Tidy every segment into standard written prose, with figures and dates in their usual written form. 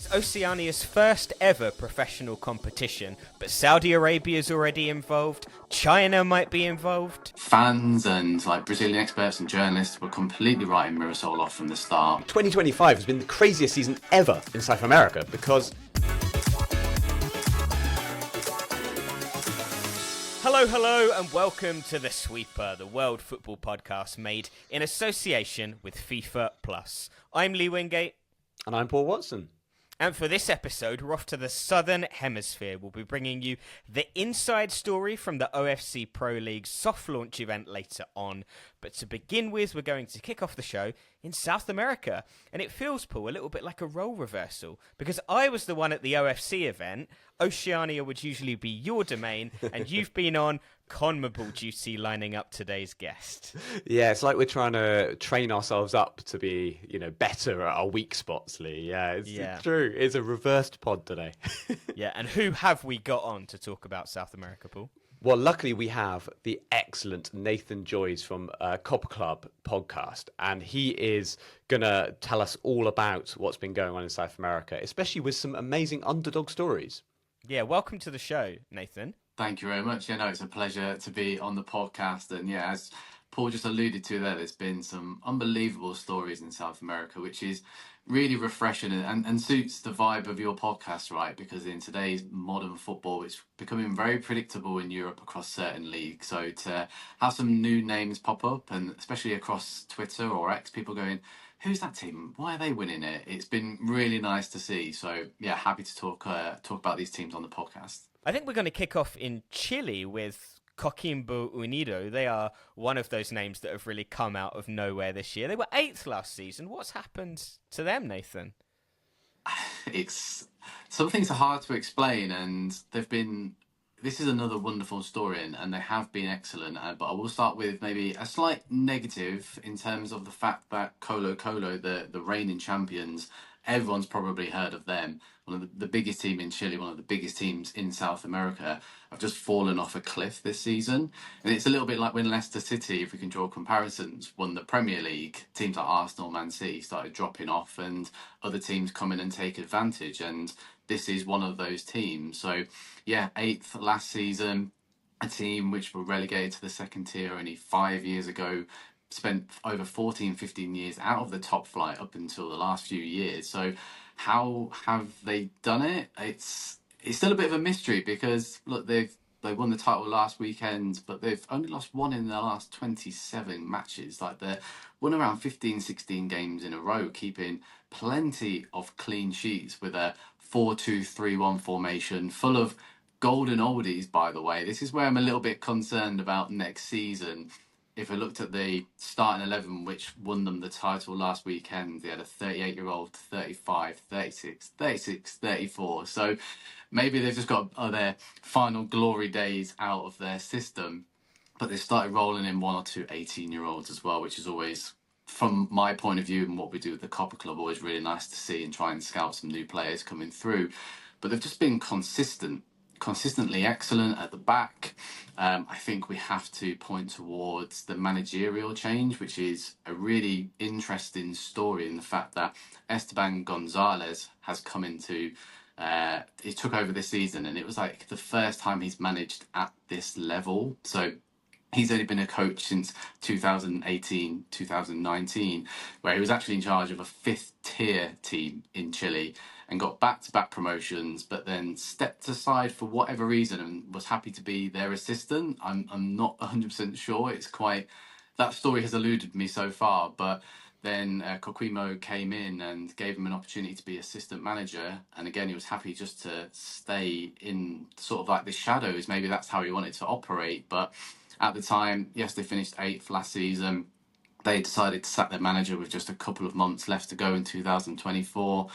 It's Oceania's first ever professional competition, but Saudi Arabia's already involved, China might be involved. Fans and Brazilian experts and journalists were completely writing Mirassol off from the start. 2025 has been the craziest season ever in South America because... Hello, and welcome to The Sweeper, the World Football Podcast made in association with FIFA Plus. I'm Lee Wingate. And I'm Paul Watson. And for this episode, we're off to the Southern Hemisphere. We'll be bringing you the inside story from the OFC Pro League soft launch event later on. But to begin with, we're going to kick off the show in South America. And it feels, Paul, a little bit like a role reversal, because I was the one at the OFC event. Oceania would usually be your domain, and you've been on CONMEBOL duty lining up today's guest. Yeah, it's like we're trying to train ourselves up to be, better at our weak spots, Lee. Yeah, it's true. It's a reversed pod today. Yeah, and who have we got on to talk about South America, Paul? Well, luckily we have the excellent Nathan Joyce from Copa Club Podcast, and he is going to tell us all about what's been going on in South America, especially with some amazing underdog stories. Yeah, welcome to the show, Nathan. Thank you very much. It's a pleasure to be on the podcast. And as Paul just alluded to there's been some unbelievable stories in South America, which is really refreshing and suits the vibe of your podcast, right? Because in today's modern football, it's becoming very predictable in Europe across certain leagues. So to have some new names pop up, and especially across Twitter or X, people going, who's that team? Why are they winning it? It's been really nice to see. So happy to talk about these teams on the podcast. I think we're going to kick off in Chile with Coquimbo Unido. They are one of those names that have really come out of nowhere this year. They were 8th last season. What's happened to them, Nathan? Some things are hard to explain, and this is another wonderful story, and they have been excellent. But I will start with maybe a slight negative in terms of the fact that Colo Colo, the reigning champions, everyone's probably heard of them. One of the biggest team in Chile, one of the biggest teams in South America, have just fallen off a cliff this season. And it's a little bit like when Leicester City, if we can draw comparisons, won the Premier League. Teams like Arsenal, Man City started dropping off, and other teams come in and take advantage. And this is one of those teams. So, 8th last season, a team which were relegated to the second tier only 5 years ago, spent over 14, 15 years out of the top flight up until the last few years. So how have they done it? It's still a bit of a mystery, because look, they won the title last weekend, but they've only lost one in their last 27 matches. They won around 15, 16 games in a row, keeping plenty of clean sheets with a 4-2-3-1 formation full of golden oldies, by the way. This is where I'm a little bit concerned about next season. If I looked at the starting 11, which won them the title last weekend, they had a 38-year-old, 35, 36, 34. So maybe they've just got their final glory days out of their system. But they started rolling in one or two 18-year-olds as well, which is always, from my point of view and what we do with the Copa Club, always really nice to see and try and scout some new players coming through. But they've just been consistently excellent at the back. I think we have to point towards the managerial change, which is a really interesting story in the fact that Esteban Gonzalez has come into, he took over this season, and it was like the first time he's managed at this level. So he's only been a coach since 2018, 2019, where he was actually in charge of a 5th tier team in Chile and got back-to-back promotions, but then stepped aside for whatever reason and was happy to be their assistant. I'm not 100% sure. That story has eluded me so far, but then Coquimbo came in and gave him an opportunity to be assistant manager. And again, he was happy just to stay in sort of like the shadows. Maybe that's how he wanted to operate. But at the time, yes, they finished 8th last season. They decided to sack their manager with just a couple of months left to go in 2024.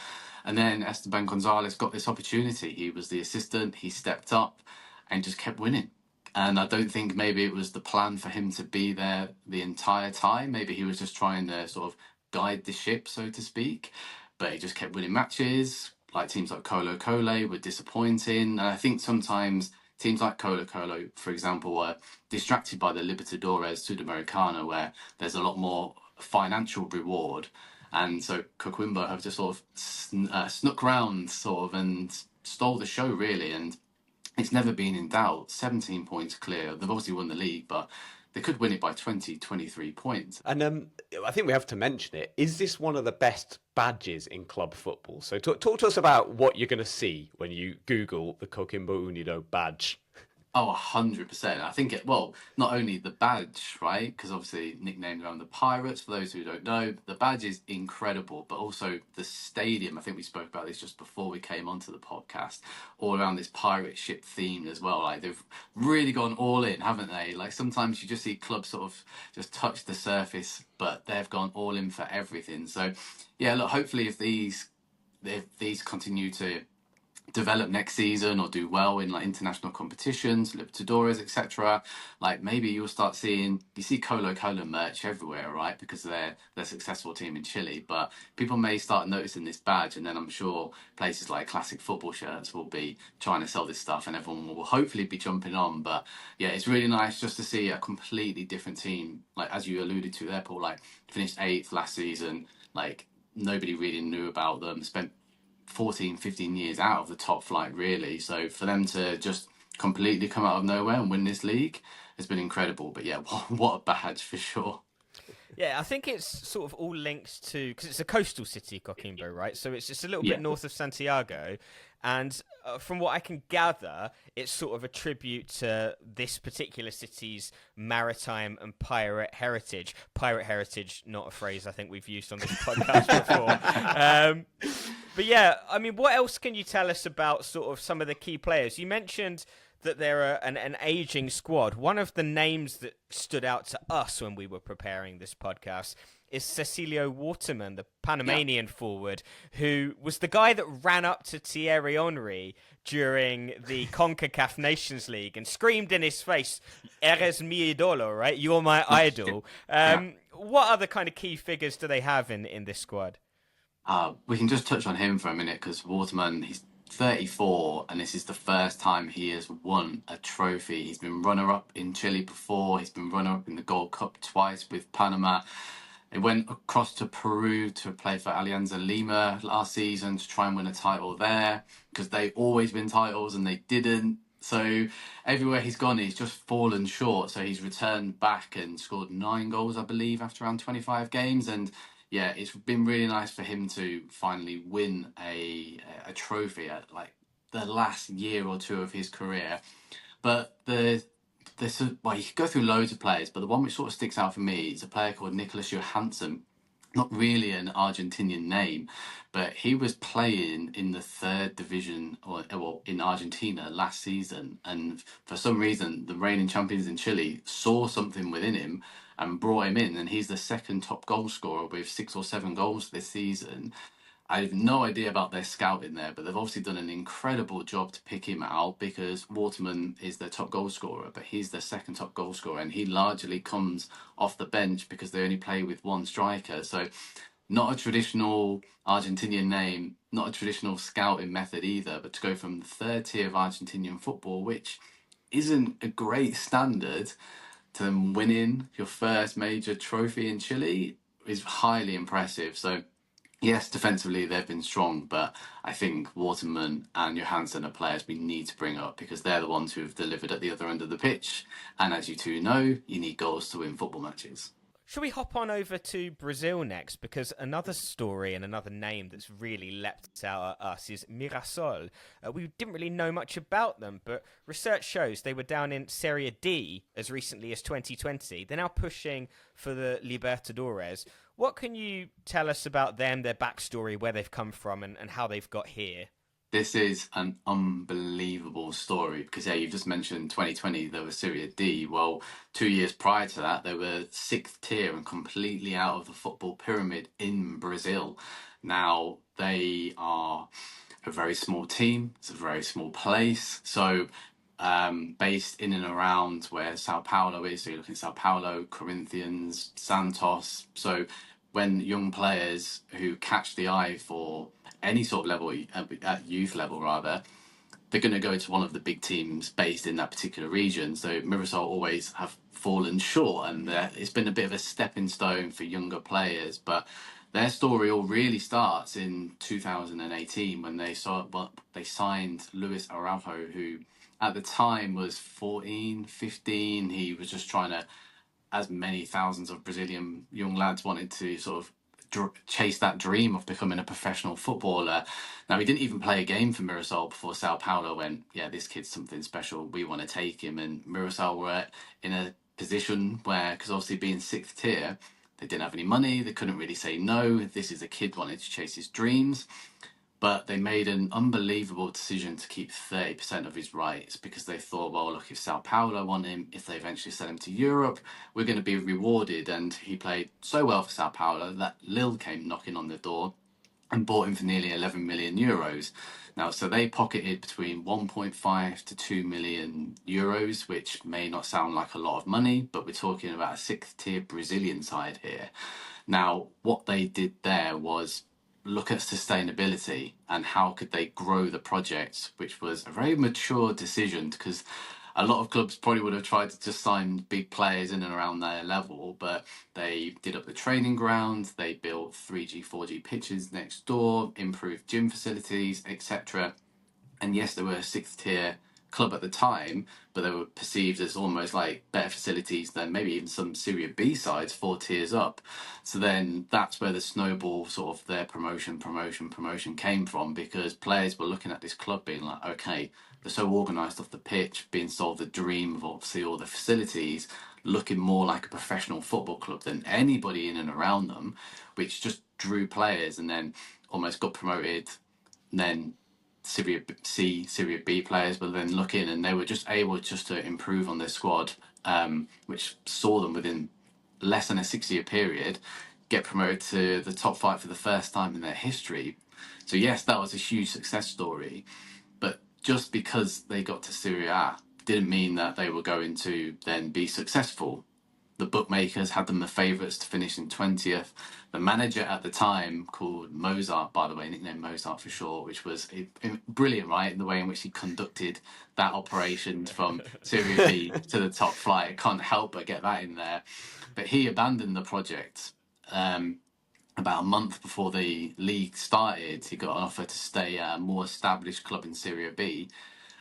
And then Esteban Gonzalez got this opportunity. He was the assistant, he stepped up and just kept winning. And I don't think maybe it was the plan for him to be there the entire time. Maybe he was just trying to sort of guide the ship, so to speak. But he just kept winning matches. Like teams like Colo Colo were disappointing. And I think sometimes teams like Colo Colo, for example, were distracted by the Libertadores Sudamericana, where there's a lot more financial reward. And so Coquimbo have just sort of snuck round sort of and stole the show really, and it's never been in doubt. 17 points clear. They've obviously won the league, but they could win it by 20, 23 points. And I think we have to mention it. Is this one of the best badges in club football? So talk to us about what you're going to see when you Google the Coquimbo Unido badge. Oh, 100%. I think not only the badge, right? Because obviously nicknamed around the Pirates, for those who don't know, the badge is incredible, but also the stadium. I think we spoke about this just before we came onto the podcast, all around this pirate ship theme as well. Like they've really gone all in, haven't they? Like sometimes you just see clubs sort of just touch the surface, but they've gone all in for everything. So yeah, look, hopefully if these continue to develop next season or do well in like international competitions, Libertadores, etc. Like maybe you see Colo Colo merch everywhere, right? Because they're a successful team in Chile. But people may start noticing this badge, and then I'm sure places like Classic Football Shirts will be trying to sell this stuff, and everyone will hopefully be jumping on. But yeah, it's really nice just to see a completely different team. Like as you alluded to there, Paul, like finished 8th last season. Like nobody really knew about them. Spent 14, 15 years out of the top flight, really. So for them to just completely come out of nowhere and win this league has been incredible. But yeah, what a badge for sure. Yeah, I think it's sort of all linked to, because it's a coastal city, Coquimbo, right? So it's just a little bit north of Santiago. And from what I can gather, it's sort of a tribute to this particular city's maritime and pirate heritage. Pirate heritage, not a phrase I think we've used on this podcast before. But yeah, I mean, what else can you tell us about sort of some of the key players? You mentioned that they're an aging squad. One of the names that stood out to us when we were preparing this podcast is Cecilio Waterman, the Panamanian forward, who was the guy that ran up to Thierry Henry during the CONCACAF Nations League and screamed in his face, "Eres mi idolo," right? You're my idol. What other kind of key figures do they have in this squad? We can just touch on him for a minute because Waterman, he's 34 and this is the first time he has won a trophy. He's been runner-up in Chile before. He's been runner-up in the Gold Cup twice with Panama. He went across to Peru to play for Alianza Lima last season to try and win a title there because they always win titles and they didn't. So everywhere he's gone, he's just fallen short. So he's returned back and scored 9 goals, I believe, after around 25 games. And yeah, it's been really nice for him to finally win a trophy at like the last year or two of his career. But you could go through loads of players, but the one which sort of sticks out for me is a player called Nicolas Johansson. Not really an Argentinian name, but he was playing in the 3rd division in Argentina last season. And for some reason, the reigning champions in Chile saw something within him and brought him in. And he's the 2nd top goal scorer with 6 or 7 goals this season. I have no idea about their scouting there, but they've obviously done an incredible job to pick him out because Waterman is their top goal scorer, but he's their 2nd top goal scorer, and he largely comes off the bench because they only play with 1 striker. So not a traditional Argentinian name, not a traditional scouting method either, but to go from the 3rd tier of Argentinian football, which isn't a great standard, to them winning your first major trophy in Chile is highly impressive. So yes, defensively they've been strong, but I think Waterman and Johansson are players we need to bring up because they're the ones who have delivered at the other end of the pitch. And as you two know, you need goals to win football matches. Shall we hop on over to Brazil next? Because another story and another name that's really leapt out at us is Mirassol. We didn't really know much about them, but research shows they were down in Serie D as recently as 2020. They're now pushing for the Libertadores. What can you tell us about them, their backstory, where they've come from and how they've got here? This is an unbelievable story because, yeah, you've just mentioned 2020, there was Serie D. Well, 2 years prior to that, they were 6th tier and completely out of the football pyramid in Brazil. Now, they are a very small team. It's a very small place. So, based in and around where Sao Paulo is. So you're looking at Sao Paulo, Corinthians, Santos. So when young players who catch the eye for any sort of level, at youth level rather, they're going to go to one of the big teams based in that particular region. So Mirassol always have fallen short, and it's been a bit of a stepping stone for younger players. But their story all really starts in 2018 when they signed Luis Araujo, who at the time was 14, 15. He was just trying to, as many thousands of Brazilian young lads wanted to sort of chase that dream of becoming a professional footballer. Now, he didn't even play a game for Mirassol before Sao Paulo went, yeah, this kid's something special. We want to take him. And Mirassol were in a position where, because obviously being sixth tier, they didn't have any money. They couldn't really say no. This is a kid wanting to chase his dreams. But they made an unbelievable decision to keep 30% of his rights because they thought, well, look, if Sao Paulo want him, if they eventually sell him to Europe, we're going to be rewarded. And he played so well for Sao Paulo that Lille came knocking on the door and bought him for nearly 11 million euros. Now, so they pocketed between 1.5 to 2 million euros, which may not sound like a lot of money, but we're talking about a sixth tier Brazilian side here. Now, what they did there was look at sustainability and how could they grow the project, which was a very mature decision because a lot of clubs probably would have tried to just sign big players in and around their level, but they did up the training ground, they built 3G, 4G pitches next door, improved gym facilities, etc. And yes, they were a sixth tier club at the time, but they were perceived as almost like better facilities than maybe even some Serie B sides 4 tiers up. So then that's where the snowball sort of their promotion came from, because players were looking at this club being like, okay, they're so organised off the pitch, being sold the dream of obviously all the facilities, looking more like a professional football club than anybody in and around them, which just drew players and then almost got promoted. And then Serie C, Serie B players were then looking, and they were just able just to improve on their squad, which saw them within less than a 6-year period get promoted to the top 5 for the first time in their history. So yes, that was a huge success story, but just because they got to Serie A didn't mean that they were going to then be successful. The bookmakers had them the favourites to finish in 20th. The manager at the time, called Mozart, by the way, nicknamed Mozart for short, which was brilliant, right? In the way in which he conducted that operation from Serie B to the top flight. I can't help but get that in there. But he abandoned the project about a month before the league started. He got an offer to stay at a more established club in Serie B.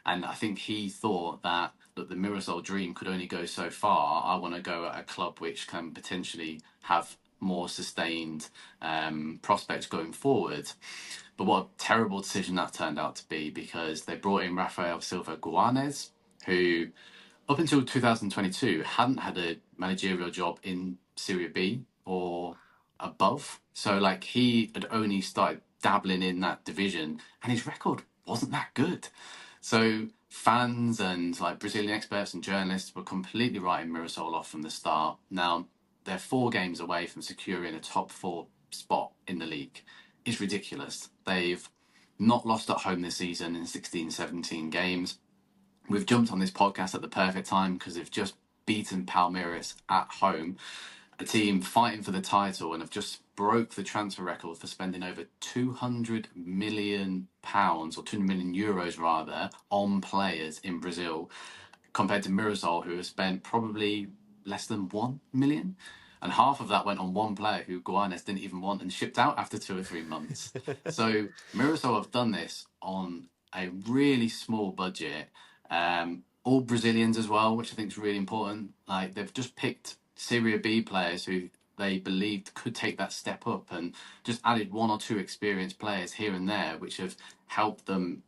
And I think he thought that, look, the Mirassol dream could only go so far. I want to go at a club which can potentially have more sustained prospects going forward. But what a terrible decision that turned out to be, because they brought in Rafael Silva Guanes, who up until 2022 hadn't had a managerial job in Serie B or above. So like he had only started dabbling in that division and his record wasn't that good. So fans and like Brazilian experts and journalists were completely writing Mirassol off from the start. Now they're 4 games away from securing a top 4 spot in the league. It's ridiculous. They've not lost at home this season in 16-17 games. We've jumped on this podcast at the perfect time because they've just beaten Palmeiras at home, a team fighting for the title, and have just broke the transfer record for spending over £200 million, or 200 million euros rather, on players in Brazil, compared to Mirassol, who have spent probably less than 1 million. And half of that went on one player who Guanes didn't even want and shipped out after 2 or 3 months. So Mirassol have done this on a really small budget, all Brazilians as well, which I think is really important. Like they've just picked Serie B players who they believed could take that step up, and just added 1 or 2 experienced players here and there, which have helped them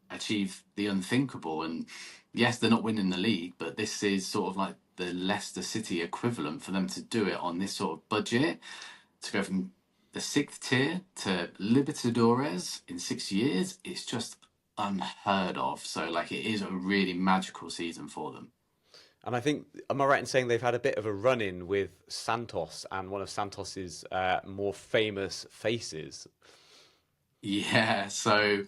achieve the unthinkable. And yes, they're not winning the league, but this is sort of like the Leicester City equivalent for them to do it on this sort of budget, to go from the 6th tier to Libertadores in 6 years. It's just unheard of. So like it is a really magical season for them. And I think, am I right in saying they've had a bit of a run-in with Santos and one of Santos's more famous faces? Yeah, so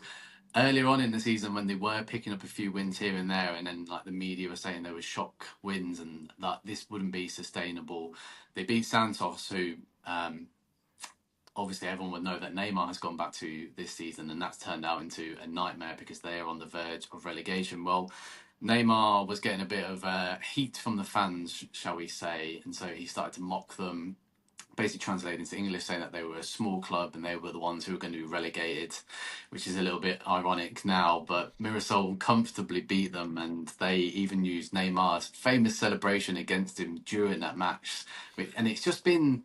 earlier on in the season, when they were picking up a few wins here and there, and then like the media were saying there were shock wins and that this wouldn't be sustainable, they beat Santos, who obviously everyone would know that Neymar has gone back to this season, and that's turned out into a nightmare because they are on the verge of relegation. Well, Neymar was getting a bit of heat from the fans, shall we say, and so he started to mock them. basically translated into English, saying that they were a small club and they were the ones who were going to be relegated, which is a little bit ironic now. But Mirassol comfortably beat them, and they even used Neymar's famous celebration against him during that match. And it's just been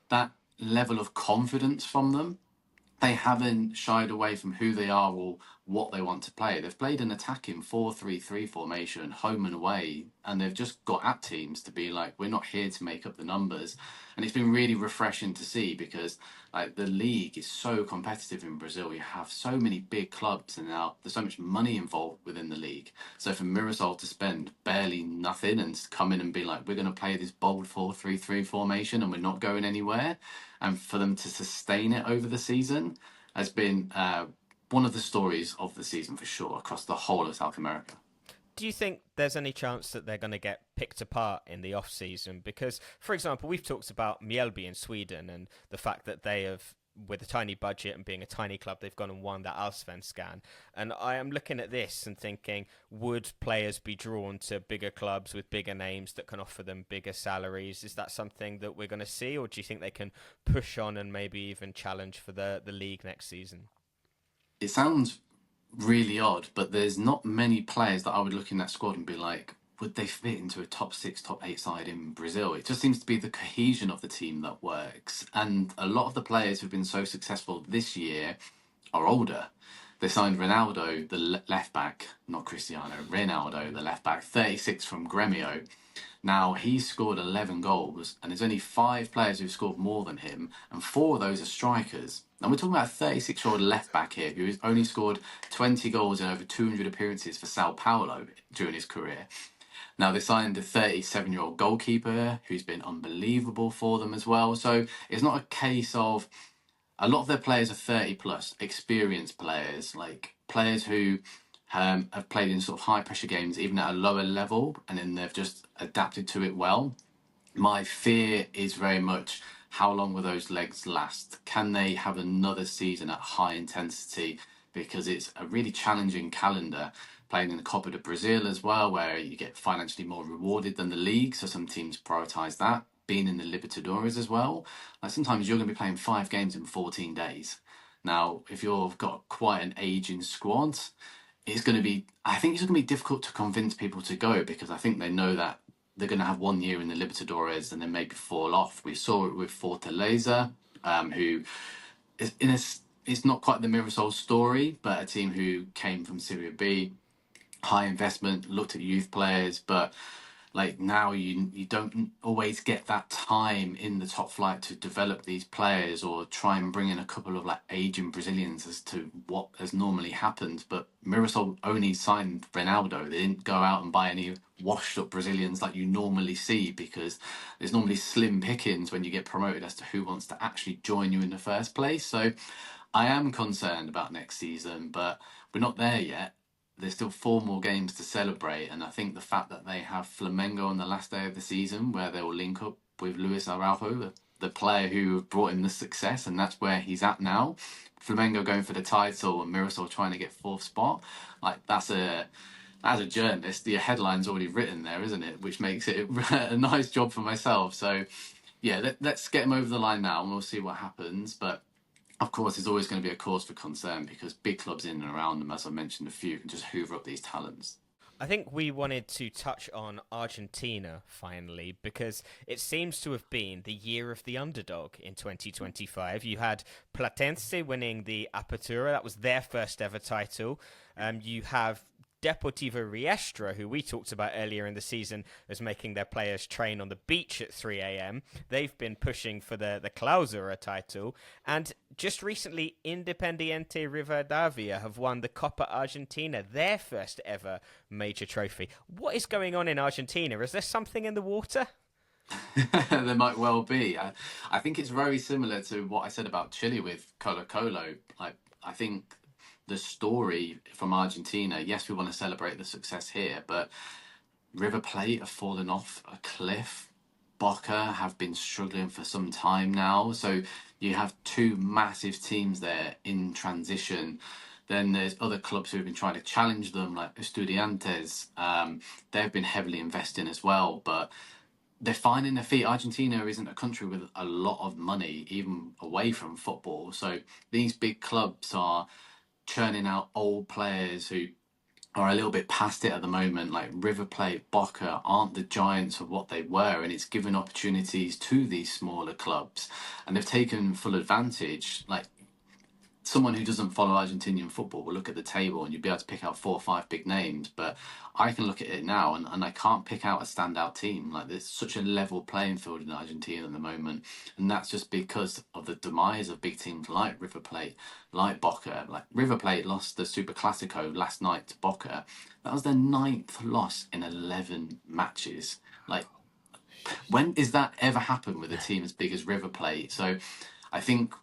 that level of confidence from them. They haven't shied away from who they are or what they want to play. They've played an attacking 4-3-3 formation, home and away, and they've just got at teams to be like, we're not here to make up the numbers. And it's been really refreshing to see, because like the league is so competitive in Brazil. You have so many big clubs, and now there's so much money involved within the league. So for Mirassol to spend barely nothing and come in and be like, we're going to play this bold 4-3-3 formation and we're not going anywhere, and for them to sustain it over the season has been one of the stories of the season for sure, across the whole of South America. Do you think there's any chance that they're going to get picked apart in the off-season? Because, for example, we've talked about Mjällby in Sweden and the fact that they have, with a tiny budget and being a tiny club, they've gone and won the Allsvenskan. And I am looking at this and thinking, would players be drawn to bigger clubs with bigger names that can offer them bigger salaries? Is that something that we're going to see, or do you think they can push on and maybe even challenge for the league next season? It sounds really odd, but there's not many players that I would look in that squad and be like, would they fit into a top 6, top 8 side in Brazil? It just seems to be the cohesion of the team that works. And a lot of the players who've been so successful this year are older. They signed Ronaldo, the left back, not Cristiano, Ronaldo, the left back, 36 from Grêmio. Now, he's scored 11 goals, and there's only 5 players who've scored more than him, and 4 of those are strikers. And we're talking about a 36-year-old left back here who's only scored 20 goals in over 200 appearances for Sao Paulo during his career. Now, they signed a 37-year-old goalkeeper who's been unbelievable for them as well. So it's not a case of, a lot of their players are 30 plus, experienced players, like players who have played in sort of high pressure games, even at a lower level, and then they've just adapted to it well. My fear is very much, how long will those legs last? Can they have another season at high intensity? Because it's a really challenging calendar, playing in the Copa do Brazil as well, where you get financially more rewarded than the league. So some teams prioritise that. Being in the Libertadores as well. Like sometimes you're going to be playing 5 games in 14 days. Now, if you've got quite an aging squad, it's going to be, I think it's going to be difficult to convince people to go, because I think they know that they're going to have 1 year in the Libertadores and then maybe fall off. We saw it with Fortaleza, who is it's not quite the Mirassol story, but a team who came from Serie B, high investment, looked at youth players, but like now you don't always get that time in the top flight to develop these players, or try and bring in a couple of like aging Brazilians as to what has normally happened. But Mirassol only signed Ronaldo. They didn't go out and buy any washed up Brazilians like you normally see, because there's normally slim pickings when you get promoted as to who wants to actually join you in the first place. So I am concerned about next season, but we're not there yet. There's still 4 more games to celebrate, and I think the fact that they have Flamengo on the last day of the season, where they will link up with Luis Araujo, the player who brought in the success, and that's where he's at now. Flamengo going for the title and Mirassol trying to get 4th spot. Like as a journalist, the headline's already written there, isn't it? Which makes it a nice job for myself. So yeah, let's get them over the line now, and we'll see what happens. But of course, there's always going to be a cause for concern, because big clubs in and around them, as I mentioned, a few can just hoover up these talents. I think we wanted to touch on Argentina finally, because it seems to have been the year of the underdog in 2025. You had Platense winning the Apertura. That was their first ever title. You have Deportivo Riestra, who we talked about earlier in the season as making their players train on the beach at 3 a.m. They've been pushing for the Clausura title. And just recently, Independiente Rivadavia have won the Copa Argentina, their first ever major trophy. What is going on in Argentina? Is there something in the water? There might well be. I think it's very similar to what I said about Chile with Colo-Colo. I think the story from Argentina, yes, we want to celebrate the success here, but River Plate have fallen off a cliff. Boca have been struggling for some time now. So you have 2 massive teams there in transition. Then there's other clubs who have been trying to challenge them, like Estudiantes. They've been heavily investing as well, but they're finding their feet. Argentina isn't a country with a lot of money, even away from football. So these big clubs are churning out old players who are a little bit past it at the moment, like River Plate, Boca aren't the giants of what they were, and it's given opportunities to these smaller clubs, and they've taken full advantage. Like, someone who doesn't follow Argentinian football will look at the table and you'll be able to pick out 4 or 5 big names, but I can look at it now and I can't pick out a standout team. Like, there's such a level playing field in Argentina at the moment, and that's just because of the demise of big teams like River Plate, like Boca. Like, River Plate lost the Super Classico last night to Boca. That was their 9th loss in 11 matches. Like, when is that ever happened with a team as big as River Plate? So I think,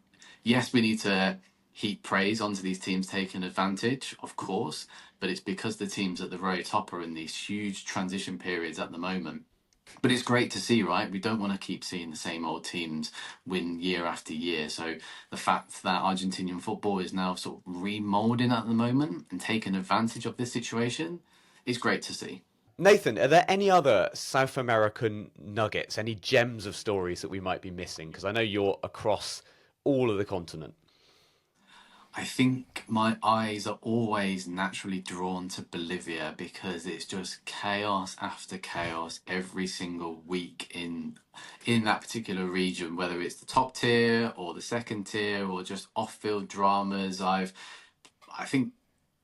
yes, we need to heap praise onto these teams taking advantage, of course, but it's because the teams at the very top are in these huge transition periods at the moment. But it's great to see, right? We don't want to keep seeing the same old teams win year after year. So the fact that Argentinian football is now sort of remolding at the moment and taking advantage of this situation is great to see. Nathan, are there any other South American nuggets, any gems of stories that we might be missing? Because I know you're across all of the continent. I think my eyes are always naturally drawn to Bolivia because it's just chaos after chaos every single week in that particular region, whether it's the top tier or the second tier or just off-field dramas. I think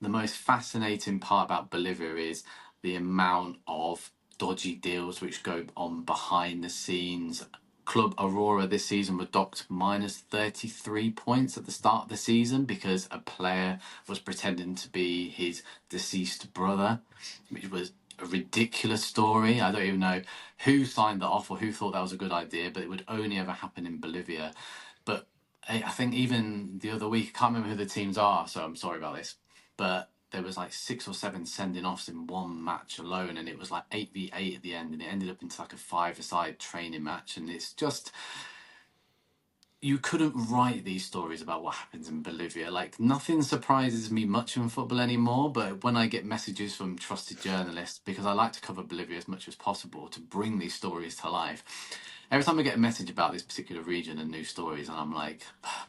the most fascinating part about Bolivia is the amount of dodgy deals which go on behind the scenes. Club Aurora this season were docked minus 33 points at the start of the season because a player was pretending to be his deceased brother, which was a ridiculous story. I don't even know who signed that off or who thought that was a good idea, but it would only ever happen in Bolivia. But I think even the other week, I can't remember who the teams are, so I'm sorry about this, but there was like 6 or 7 sending offs in one match alone, and it was like 8v8 at the end, and it ended up into like a 5-a-side training match. And it's just, you couldn't write these stories about what happens in Bolivia. Like, nothing surprises me much in football anymore, but when I get messages from trusted journalists, because I like to cover Bolivia as much as possible to bring these stories to life, every time I get a message about this particular region and new stories, and I'm like,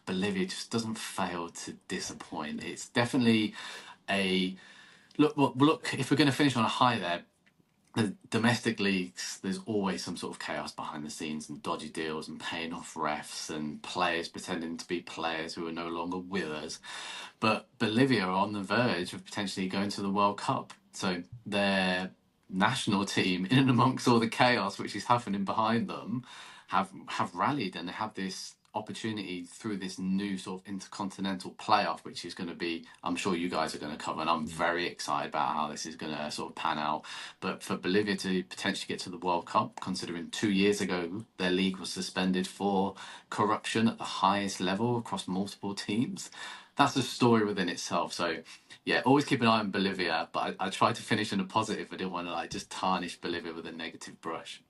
Bolivia just doesn't fail to disappoint. It's definitely a look. If we're going to finish on a high there, the domestic leagues, there's always some sort of chaos behind the scenes and dodgy deals and paying off refs and players pretending to be players who are no longer with us. But Bolivia are on the verge of potentially going to the World Cup, so their national team, in and amongst all the chaos which is happening behind them, have rallied, and they have this opportunity through this new sort of intercontinental playoff, which is going to be, I'm sure you guys are going to cover, and I'm very excited about how this is going to sort of pan out. But for Bolivia to potentially get to the World Cup, considering 2 years ago their league was suspended for corruption at the highest level across multiple teams, that's a story within itself. So yeah, always keep an eye on Bolivia, but I tried to finish in a positive. I didn't want to like just tarnish Bolivia with a negative brush.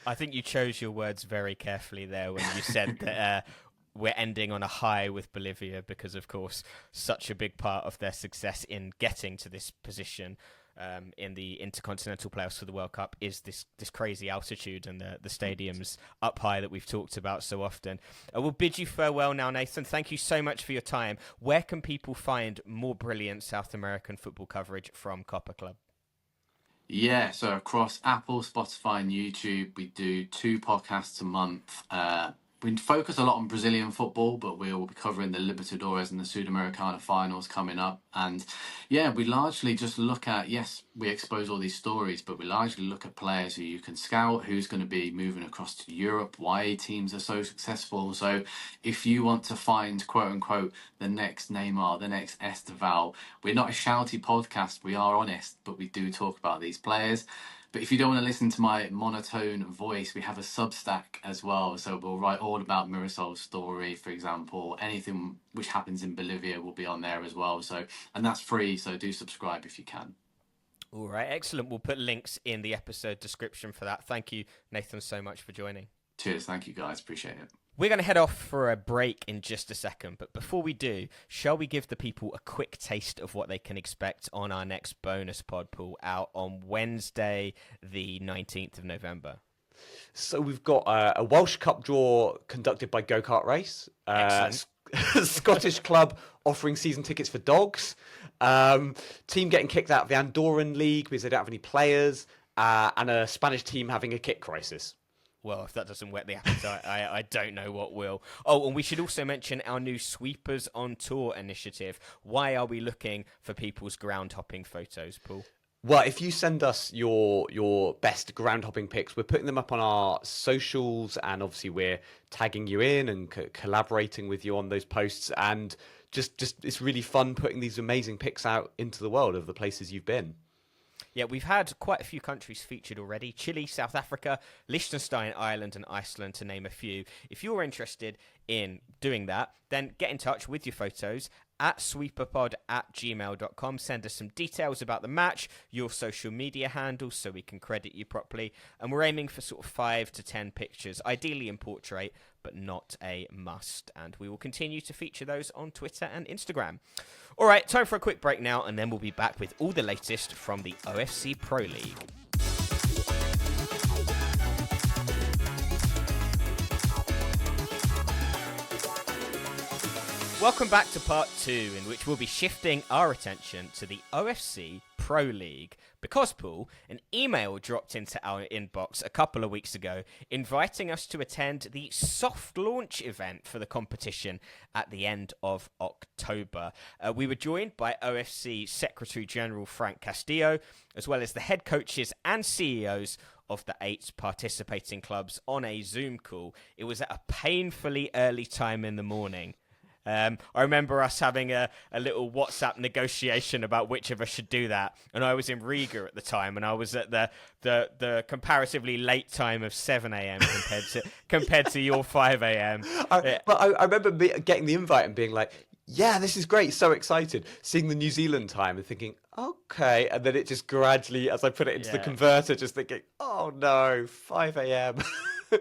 I think you chose your words very carefully there when you said that we're ending on a high with Bolivia because, of course, such a big part of their success in getting to this position in the intercontinental playoffs for the World Cup is this crazy altitude and the stadiums up high that we've talked about so often. I will bid you farewell now, Nathan. Thank you so much for your time. Where can people find more brilliant South American football coverage from Copa Club? Yeah, so across Apple, Spotify, and YouTube, we do 2 podcasts a month. We focus a lot on Brazilian football, but we will be covering the Libertadores and the Sudamericana finals coming up. And yeah, we largely just look at, yes, we expose all these stories, but we largely look at players who you can scout, who's going to be moving across to Europe, why teams are so successful. So if you want to find, quote unquote, the next Neymar, the next Esteval, we're not a shouty podcast, we are honest, but we do talk about these players. But if you don't want to listen to my monotone voice, we have a Substack as well. So we'll write all about Mirassol's story, for example. Anything which happens in Bolivia will be on there as well. So, and that's free, so do subscribe if you can. All right, excellent. We'll put links in the episode description for that. Thank you, Nathan, so much for joining. Cheers. Thank you, guys. Appreciate it. We're going to head off for a break in just a second, but before we do, shall we give the people a quick taste of what they can expect on our next bonus pod pool out on Wednesday, the 19th of November? So we've got a Welsh Cup draw conducted by Go-Kart Race. Excellent. Scottish club offering season tickets for dogs. Team getting kicked out of the Andorran League because they don't have any players. And a Spanish team having a kit crisis. Well, if that doesn't whet the appetite, I don't know what will. Oh, and we should also mention our new Sweepers on Tour initiative. Why are we looking for people's ground hopping photos, Paul? Well, if you send us your best ground hopping pics, we're putting them up on our socials, and obviously we're tagging you in and collaborating with you on those posts. And just it's really fun putting these amazing pics out into the world of the places you've been. Yeah, we've had quite a few countries featured already. Chile, South Africa, Liechtenstein, Ireland and Iceland, to name a few. If you're interested in doing that, then get in touch with your photos at sweeperpod@gmail.com. Send us some details about the match, your social media handles, so we can credit you properly. And we're aiming for sort of 5 to 10 pictures, ideally in portrait, but not a must. And we will continue to feature those on Twitter and Instagram. All right, time for a quick break now, and then we'll be back with all the latest from the OFC Pro League. Welcome back to part 2, in which we'll be shifting our attention to the OFC Pro League. Because, Paul, an email dropped into our inbox a couple of weeks ago inviting us to attend the soft launch event for the competition at the end of October. We were joined by OFC Secretary General Frank Castillo, as well as the head coaches and CEOs of the 8 participating clubs on a Zoom call. It was at a painfully early time in the morning. I remember us having a little WhatsApp negotiation about which of us should do that, and I was in Riga at the time, and I was at the comparatively late time of 7 a.m. compared to your 5 a.m. But I remember getting the invite and being like, yeah, this is great, so excited, seeing the New Zealand time and thinking, okay, and then it just gradually, as I put it into the converter, just thinking, oh no, 5 a.m.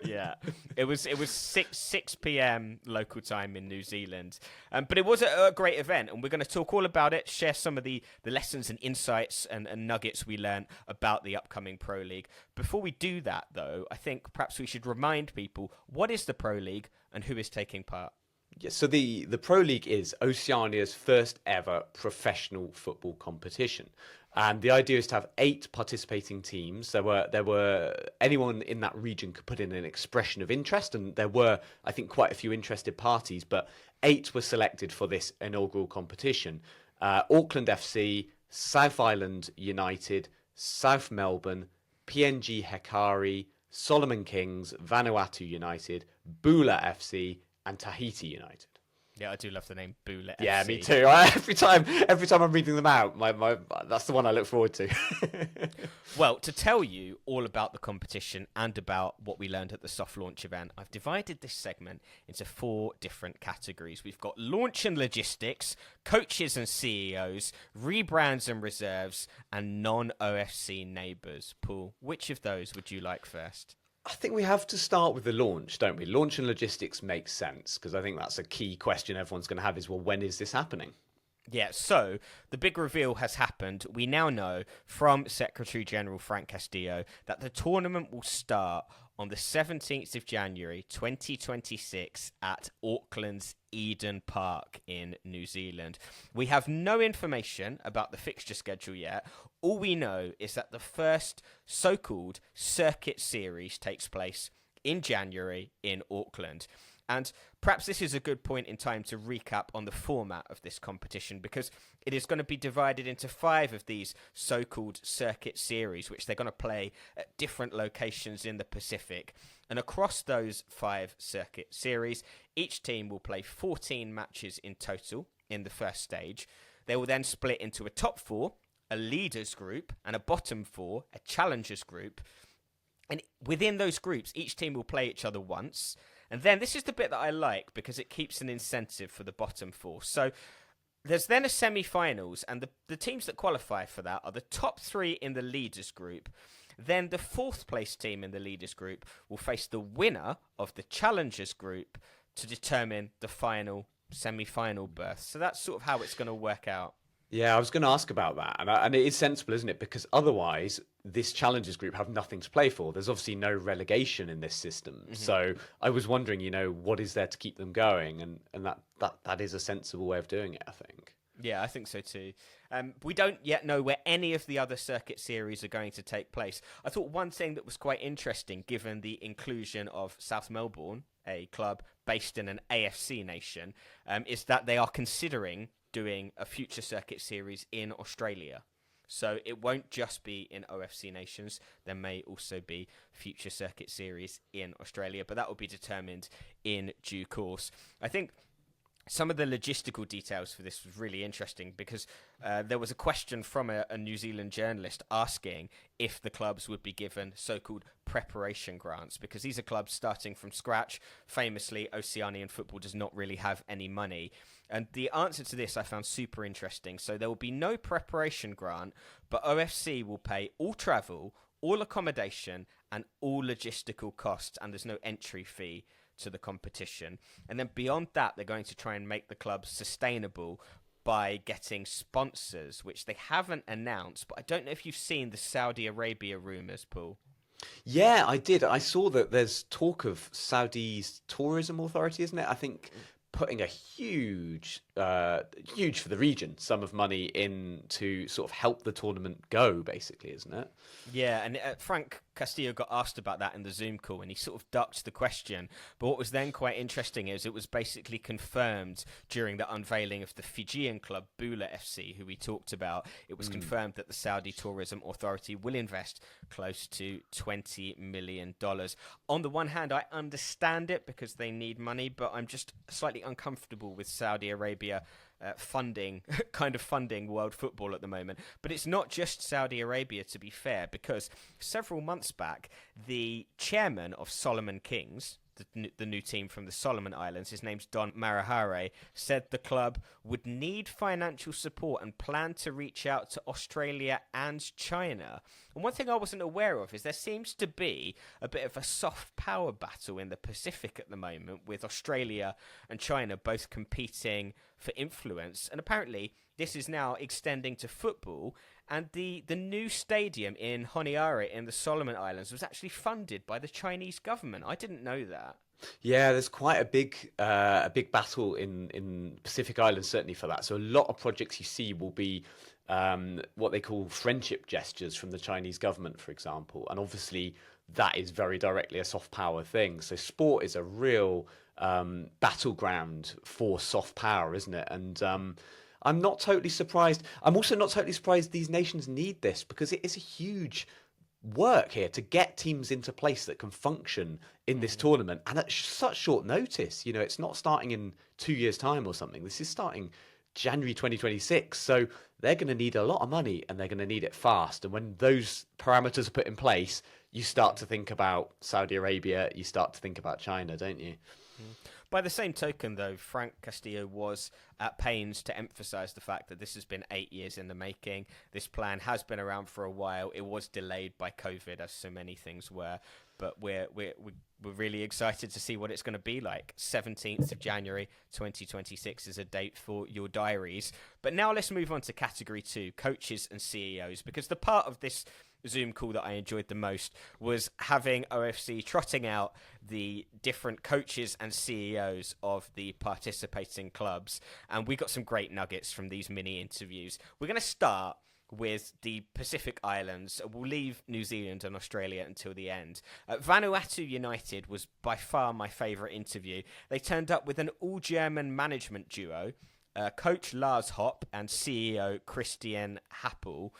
Yeah, it was 6 p.m. local time in New Zealand, but it was a great event, and we're going to talk all about it, share some of the lessons and insights and nuggets we learned about the upcoming Pro League. Before we do that, though, I think perhaps we should remind people, what is the Pro League and who is taking part? Yeah, so the Pro League is Oceania's first ever professional football competition. And the idea is to have 8 participating teams. There were anyone in that region could put in an expression of interest, and there were, I think, quite a few interested parties, but 8 were selected for this inaugural competition. Auckland FC, South Island United, South Melbourne, PNG Hekari, Solomon Kings, Vanuatu United, Bula FC, and Tahiti United. Yeah, I do love the name Bula FC. Yeah, me too. Every time I'm reading them out, my that's the one I look forward to. Well, to tell you all about the competition and about what we learned at the soft launch event, I've divided this segment into 4 different categories. We've got launch and logistics, coaches and CEOs, rebrands and reserves, and non-OFC neighbours. Paul, which of those would you like first? I think we have to start with the launch, don't we? Launch and logistics makes sense, because I think that's a key question everyone's going to have is, well, when is this happening? Yeah, so the big reveal has happened. We now know from Secretary General Frank Castillo that the tournament will start on the 17th of January 2026 at Auckland's Eden Park in New Zealand. We have no information about the fixture schedule yet. All we know is that the first so-called circuit series takes place in January in Auckland. And perhaps this is a good point in time to recap on the format of this competition, because it is going to be divided into 5 of these so-called circuit series, which they're going to play at different locations in the Pacific. And across those 5 circuit series, each team will play 14 matches in total in the first stage. They will then split into a top 4, a leaders group, and a bottom 4, a challengers group. And within those groups, each team will play each other once. And then this is the bit that I like, because it keeps an incentive for the bottom 4. So there's then a semi-finals, and the teams that qualify for that are the top 3 in the leaders group. Then the 4th place team in the leaders group will face the winner of the challengers group to determine the final semi-final berth. So that's sort of how it's going to work out. Yeah, I was going to ask about that, and it is sensible, isn't it? Because otherwise, this Challengers group have nothing to play for. There's obviously no relegation in this system, so I was wondering, what is there to keep them going, and that is a sensible way of doing it, I think. Yeah, I think so too. We don't yet know where any of the other circuit series are going to take place. I thought one thing that was quite interesting, given the inclusion of South Melbourne, a club based in an AFC nation, is that they are considering doing a future circuit series in Australia. So it won't just be in OFC nations. There may also be future circuit series in Australia, but that will be determined in due course. I think some of the logistical details for this was really interesting because there was a question from a New Zealand journalist asking if the clubs would be given so-called preparation grants, because these are clubs starting from scratch. Famously, Oceanian football does not really have any money. And the answer to this I found super interesting. So there will be no preparation grant, but OFC will pay all travel, all accommodation, and all logistical costs, and there's no entry fee to the competition. And then beyond that, they're going to try and make the club sustainable by getting sponsors, which they haven't announced. But I don't know if you've seen the Saudi Arabia rumours, Paul. Yeah, I did. I saw that there's talk of Saudi's tourism authority, isn't it? I think putting a huge for the region sum of money in to sort of help the tournament go, basically, isn't it? Yeah, and Frank Castillo got asked about that in the Zoom call, and he sort of ducked the question. But what was then quite interesting is it was basically confirmed during the unveiling of the Fijian club, Bula FC, who we talked about. It was confirmed that the Saudi Tourism Authority will invest close to $20 million. On the one hand, I understand it because they need money, but I'm just slightly uncomfortable with Saudi Arabia funding world football at the moment. But it's not just Saudi Arabia, to be fair, because several months back, the chairman of Solomon Kings, the new team from the Solomon Islands, his name's Don Marahare, said the club would need financial support and plan to reach out to Australia and China. And one thing I wasn't aware of is there seems to be a bit of a soft power battle in the Pacific at the moment, with Australia and China both competing for influence. And apparently this is now extending to football. And the new stadium in Honiara in the Solomon Islands was actually funded by the Chinese government. I didn't know that. Yeah, there's quite a big battle in Pacific Islands, certainly for that. So a lot of projects you see will be what they call friendship gestures from the Chinese government, for example. And obviously that is very directly a soft power thing. So sport is a real battleground for soft power, isn't it? And I'm not totally surprised. I'm also not totally surprised these nations need this, because it is a huge work here to get teams into place that can function in this tournament, and at such short notice. It's not starting in 2 years' time or something. This is starting January 2026. So they're going to need a lot of money, and they're going to need it fast. And when those parameters are put in place, you start to think about Saudi Arabia, you start to think about China, don't you? By the same token, though, Frank Castillo was at pains to emphasise the fact that this has been 8 years in the making. This plan has been around for a while. It was delayed by COVID, as so many things were. But we're really excited to see what it's going to be like. 17th of January 2026 is a date for your diaries. But now let's move on to Category 2, coaches and CEOs, because the part of this Zoom call that I enjoyed the most was having OFC trotting out the different coaches and CEOs of the participating clubs, and we got some great nuggets from these mini interviews. We're going to start with the Pacific Islands. We'll leave New Zealand and Australia until the end. Vanuatu United was by far my favourite interview. They turned up with an all-German management duo, coach Lars Hopp and CEO Christian Happel.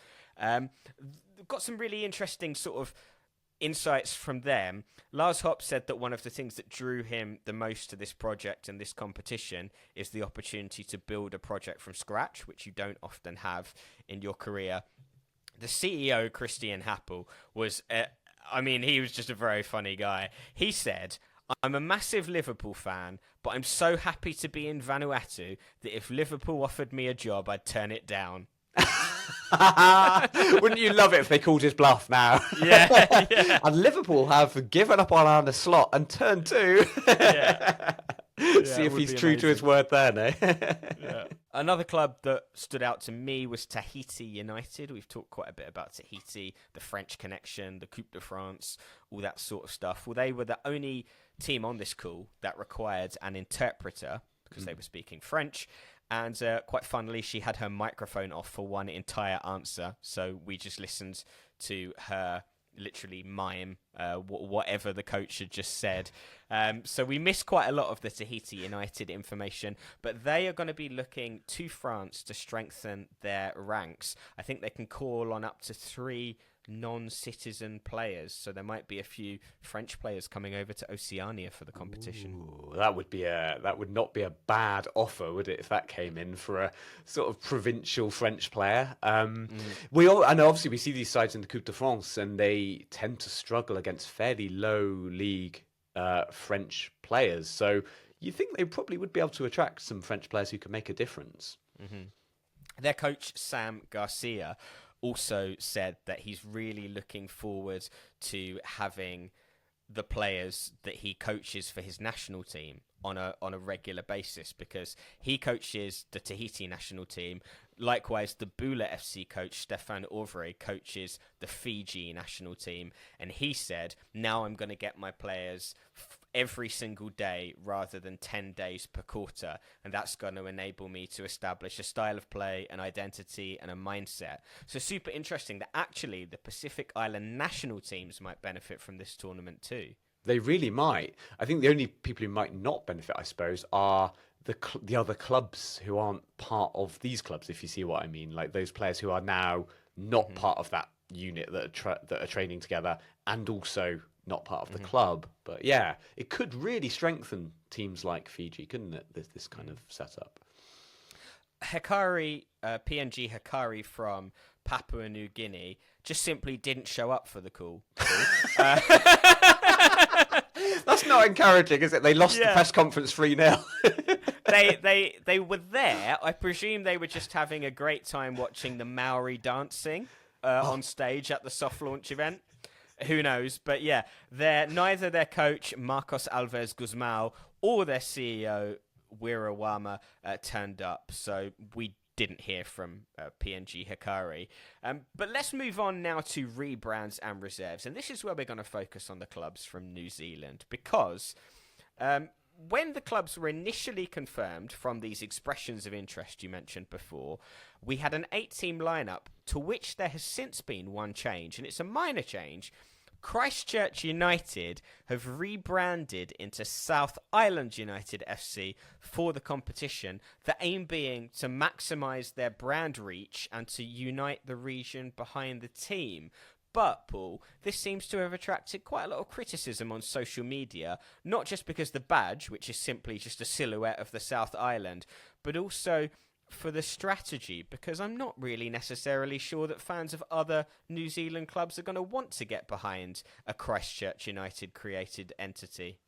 Got some really interesting sort of insights from them. Lars Hopp said that one of the things that drew him the most to this project and this competition is the opportunity to build a project from scratch, which you don't often have in your career. The CEO, Christian Happel, was, he was just a very funny guy. He said, "I'm a massive Liverpool fan, but I'm so happy to be in Vanuatu that if Liverpool offered me a job, I'd turn it down." Wouldn't you love it if they called his bluff now? Yeah. And Liverpool have given up on Arne Slot and turned 2. Yeah. See if he's true to his word there, no? Yeah. Another club that stood out to me was Tahiti United. We've talked quite a bit about Tahiti, the French connection, the Coupe de France, all that sort of stuff. Well, they were the only team on this call that required an interpreter because they were speaking French. And quite funnily, she had her microphone off for one entire answer. So we just listened to her literally mime whatever the coach had just said. So we missed quite a lot of the Tahiti United information, but they are going to be looking to France to strengthen their ranks. I think they can call on up to 3 non-citizen players, so there might be a few French players coming over to Oceania for the competition. Ooh, that would not be a bad offer, would it, if that came in for a sort of provincial French player? I know obviously we see these sides in the Coupe de France, and they tend to struggle against fairly low league French players. So you think they probably would be able to attract some French players who can make a difference. Their coach Sam Garcia also said that he's really looking forward to having the players that he coaches for his national team on a regular basis, because he coaches the Tahiti national team. Likewise, the Bula FC coach Stefan Ovre coaches the Fiji national team, and he said, now I'm going to get my players every single day rather than 10 days per quarter, and that's going to enable me to establish a style of play, an identity, and a mindset. So super interesting that actually the Pacific Island national teams might benefit from this tournament too. They really might. I think the only people who might not benefit, I suppose, are the other clubs who aren't part of these clubs, if you see what I mean. Like those players who are now not part of that unit that are training together, and also not part of the club. But yeah, it could really strengthen teams like Fiji, couldn't it? This kind of setup. Hikari, PNG Hikari from Papua New Guinea just simply didn't show up for the call. That's not encouraging, is it? They lost the press conference 3-0. They were there. I presume they were just having a great time watching the Maori dancing on stage at the soft launch event. Who knows? But yeah, neither their coach, Marcos Alves Guzmão, or their CEO, Wirawama, turned up. So we didn't hear from PNG Hikari. But let's move on now to rebrands and reserves. And this is where we're going to focus on the clubs from New Zealand, because when the clubs were initially confirmed from these expressions of interest you mentioned before, we had an 8-team lineup to which there has since been one change, and it's a minor change. Christchurch United have rebranded into South Island United FC for the competition, the aim being to maximise their brand reach and to unite the region behind the team. But, Paul, this seems to have attracted quite a lot of criticism on social media, not just because the badge, which is simply just a silhouette of the South Island, but also for the strategy, because I'm not really necessarily sure that fans of other New Zealand clubs are going to want to get behind a Christchurch United created entity.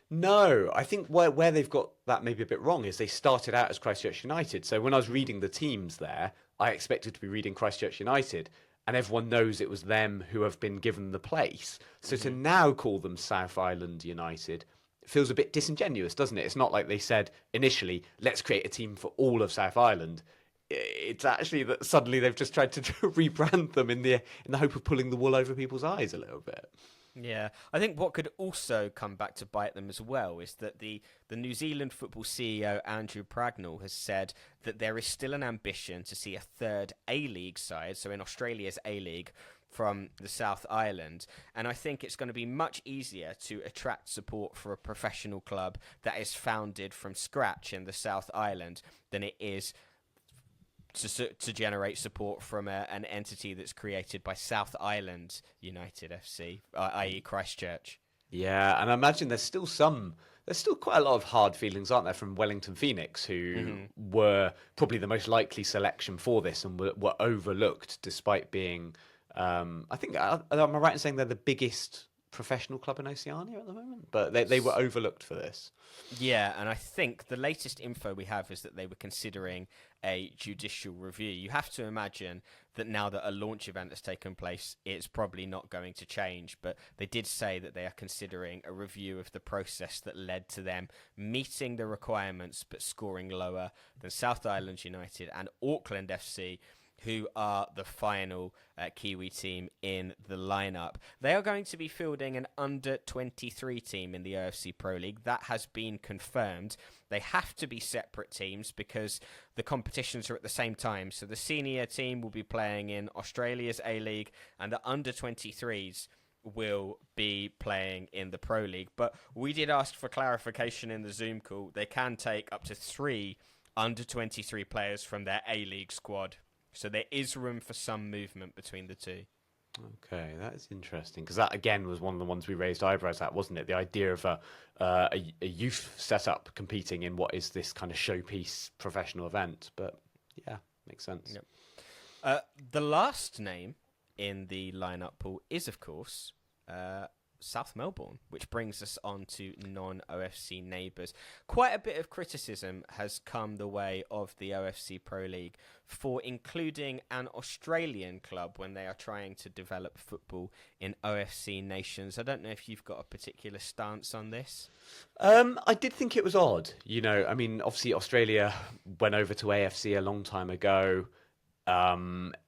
No, I think where they've got that maybe a bit wrong is they started out as Christchurch United. So when I was reading the teams there, I expected to be reading Christchurch United, and everyone knows it was them who have been given the place. So to now call them South Island United feels a bit disingenuous, doesn't it? It's not like they said initially, let's create a team for all of South Island. It's actually that suddenly they've just tried to rebrand them in the hope of pulling the wool over people's eyes a little bit. Yeah, I think what could also come back to bite them as well is that the New Zealand football CEO Andrew Pragnell has said that there is still an ambition to see a third A-League side, so in Australia's A-League, from the South Island. And I think it's going to be much easier to attract support for a professional club that is founded from scratch in the South Island than it is to generate support from an entity that's created by South Island United FC, i.e. Christchurch. Yeah, and I imagine there's still quite a lot of hard feelings, aren't there, from Wellington Phoenix, who were probably the most likely selection for this and were overlooked despite being, I think, am I right in saying they're the biggest professional club in Oceania at the moment? But they were overlooked for this. Yeah, and I think the latest info we have is that they were considering a judicial review. You have to imagine that now that a launch event has taken place, it's probably not going to change. But they did say that they are considering a review of the process that led to them meeting the requirements but scoring lower than South Island United and Auckland FC, who are the final Kiwi team in the lineup. They are going to be fielding an under-23 team in the OFC Pro League. That has been confirmed. They have to be separate teams because the competitions are at the same time. So the senior team will be playing in Australia's A-League and the under-23s will be playing in the Pro League. But we did ask for clarification in the Zoom call. They can take up to 3 under-23 players from their A-League squad. So there is room for some movement between the two. Okay, that is interesting, because that again was one of the ones we raised eyebrows at, wasn't it? The idea of a youth setup competing in what is this kind of showpiece professional event. But yeah, makes sense. Yep. The last name in the lineup pool is, of course, South Melbourne, which brings us on to non-OFC neighbours. Quite a bit of criticism has come the way of the OFC Pro League for including an Australian club when they are trying to develop football in OFC nations. I don't know if you've got a particular stance on this. I did think it was odd. You know, I mean, obviously Australia went over to AFC a long time ago.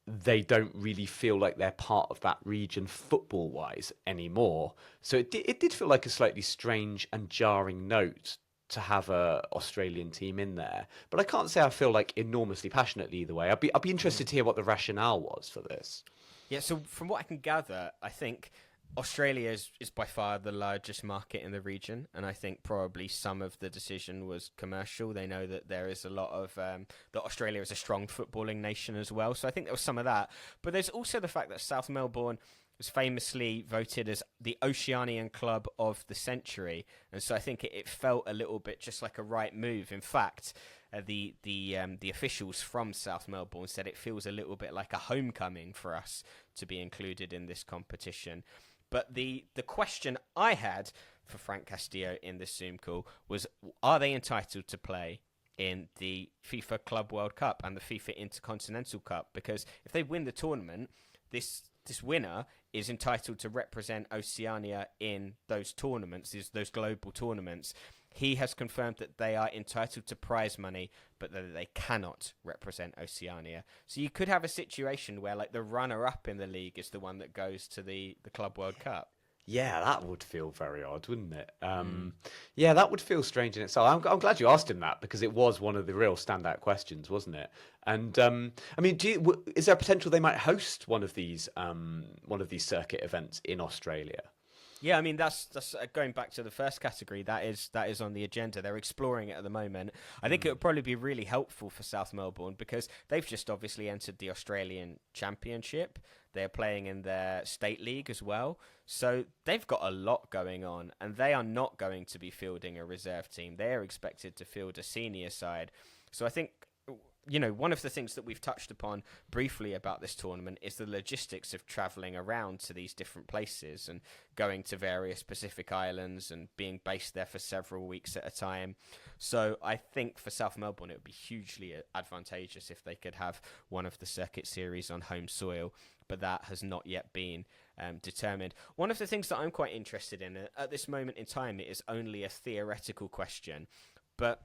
They don't really feel like they're part of that region football-wise anymore. So it did feel like a slightly strange and jarring note to have a Australian team in there. But I can't say I feel like enormously passionately either way. I'd be interested to hear what the rationale was for this. Yeah, so from what I can gather, I think Australia is by far the largest market in the region, and I think probably some of the decision was commercial. They know that there is a lot of that Australia is a strong footballing nation as well, so I think there was some of that. But there's also the fact that South Melbourne was famously voted as the Oceanian club of the century, and so I think it felt a little bit just like a right move. In fact, the officials from South Melbourne said it feels a little bit like a homecoming for us to be included in this competition. But the question I had for Frank Castillo in this Zoom call was, are they entitled to play in the FIFA Club World Cup and the FIFA Intercontinental Cup? Because if they win the tournament, this winner is entitled to represent Oceania in those tournaments, those global tournaments. He has confirmed that they are entitled to prize money, but that they cannot represent Oceania. So you could have a situation where, like, the runner-up in the league is the one that goes to the Club World Cup. Yeah, that would feel very odd, wouldn't it? Yeah, that would feel strange in itself. I'm glad you asked him that, because it was one of the real standout questions, wasn't it? And I mean, is there a potential they might host one of these circuit events in Australia? Yeah, I mean, that's going back to the first category. That is on the agenda. They're exploring it at the moment. I think it would probably be really helpful for South Melbourne because they've just obviously entered the Australian Championship. They're playing in their state league as well. So they've got a lot going on, and they are not going to be fielding a reserve team. They are expected to field a senior side. So I think, you know, one of the things that we've touched upon briefly about this tournament is the logistics of travelling around to these different places and going to various Pacific islands and being based there for several weeks at a time. So I think for South Melbourne, it would be hugely advantageous if they could have one of the circuit series on home soil, but that has not yet been determined. One of the things that I'm quite interested in at this moment in time, it is only a theoretical question, but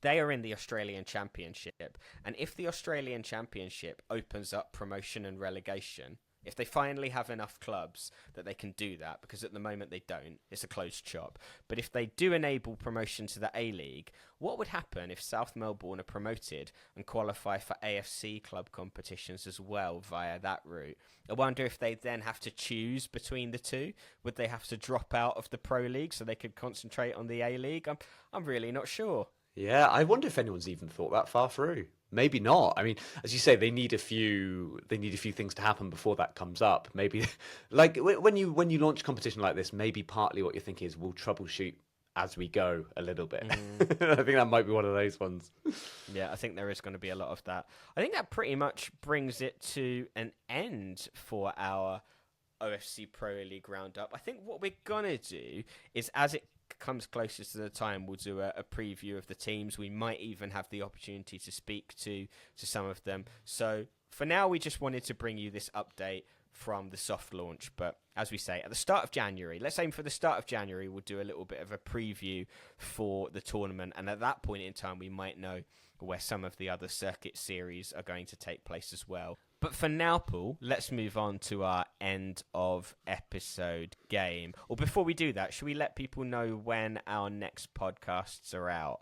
they are in the Australian Championship, and if the Australian Championship opens up promotion and relegation, if they finally have enough clubs that they can do that, because at the moment they don't, it's a closed shop, but if they do enable promotion to the A-League, what would happen if South Melbourne are promoted and qualify for AFC club competitions as well via that route? I wonder if they then have to choose between the two. Would they have to drop out of the Pro League so they could concentrate on the A-League? I'm really not sure. Yeah, I wonder if anyone's even thought that far through. Maybe not. I mean, as you say, they need a few things to happen before that comes up. Maybe, like when you launch a competition like this, maybe partly what you're thinking is we'll troubleshoot as we go a little bit. I think that might be one of those ones. Yeah, I think there is going to be a lot of that. I think that pretty much brings it to an end for our OFC Pro League roundup. I think what we're going to do is, as it comes closer to the time, we'll do a preview of the teams. We might even have the opportunity to speak to some of them. So for now, we just wanted to bring you this update from the soft launch. But as we say, at the start of January, let's aim for the start of January, we'll do a little bit of a preview for the tournament. And at that point in time, we might know where some of the other circuit series are going to take place as well. But for now, Paul, let's move on to our end of episode game. Or before we do that, should we let people know when our next podcasts are out?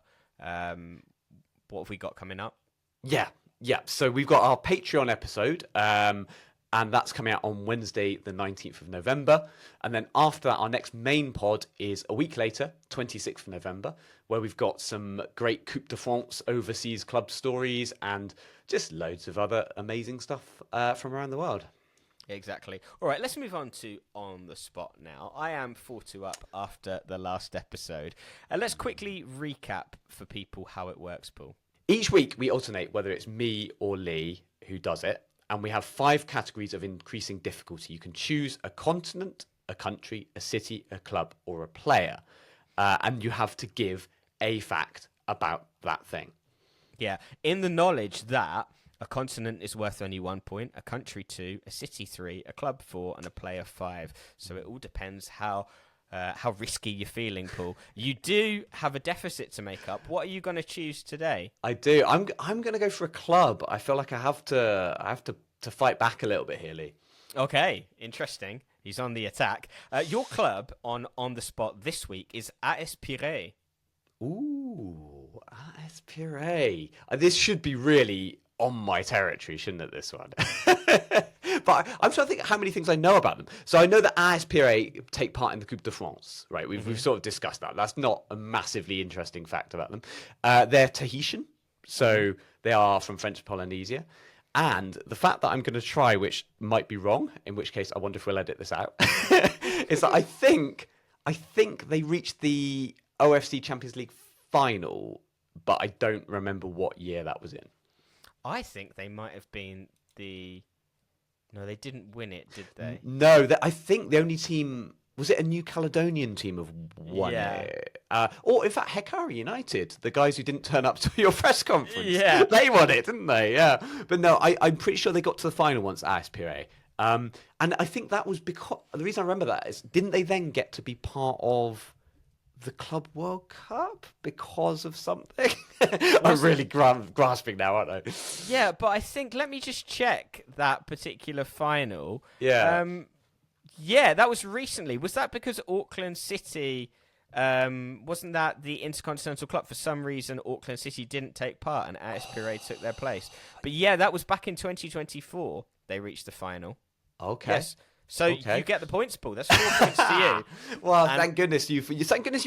What have we got coming up? Yeah. So we've got our Patreon episode, and that's coming out on Wednesday, the 19th of November. And then after that, our next main pod is a week later, 26th of November, where we've got some great Coupe de France overseas club stories and just loads of other amazing stuff from around the world. Exactly. All right, let's move on to On the Spot now. I am 4-2 up after the last episode. Let's quickly recap for people how it works, Paul. Each week we alternate whether it's me or Lee who does it. And we have 5 categories of increasing difficulty. You can choose a continent, a country, a city, a club, or a player. And you have to give a fact about that thing. Yeah, in the knowledge that a continent is worth only 1 point, a country 2, a city 3, a club 4, and a player 5. So it all depends how risky you're feeling, Paul. You do have a deficit to make up. What are you going to choose today? I do. I'm going to go for a club. I feel like I have to fight back a little bit here, Lee. Okay, interesting. He's on the attack. Your club on the spot this week is AS Pirée. Ooh, AS Pirée. This should be really on my territory, shouldn't it, this one? But I'm trying to think how many things I know about them. So I know that AS Pirée take part in the Coupe de France, right? We've sort of discussed that. That's not a massively interesting fact about them. They're Tahitian, so they are from French Polynesia. And the fact that I'm going to try, which might be wrong, in which case I wonder if we'll edit this out, is that I think they reached the OFC Champions League final, but I don't remember what year that was in. I think they might have been the... No, they didn't win it, did they? No, I think the only team... Was it a New Caledonian team of won it? Or, in fact, Hekari United, the guys who didn't turn up to your press conference. Yeah. They won it, didn't they? Yeah. But no, I'm pretty sure they got to the final once at AS Pirée. And I think that was because... The reason I remember that is, didn't they then get to be part of the Club World Cup because of something? I'm really grasping now, aren't I? Yeah, but I think... Let me just check that particular final. Yeah. Yeah, that was recently. Was that because Auckland City... wasn't that the Intercontinental Club? For some reason, Auckland City didn't take part and AS Pirée took their place. But yeah, that was back in 2024. They reached the final. Okay. Yes. So you get the points, Paul. That's 4 points to you. Well, thank goodness you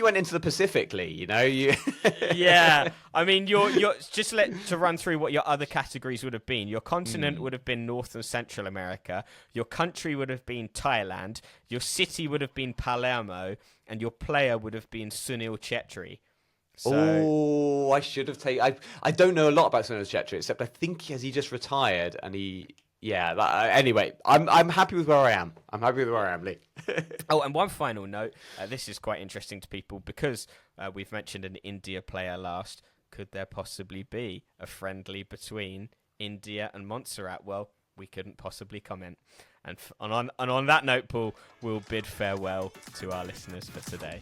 went into the Pacific League. You know, Yeah, I mean, you're just to run through what your other categories would have been. Your continent would have been North and Central America. Your country would have been Thailand. Your city would have been Palermo, and your player would have been Sunil Chetri. So... I should have taken. I don't know a lot about Sunil Chetri, except I think he just retired and he. Yeah. Anyway, I'm happy with where I am. I'm happy with where I am, Lee. Oh, and one final note. This is quite interesting to people because we've mentioned an India player last. Could there possibly be a friendly between India and Montserrat? Well, we couldn't possibly comment. And on that note, Paul, we'll bid farewell to our listeners for today.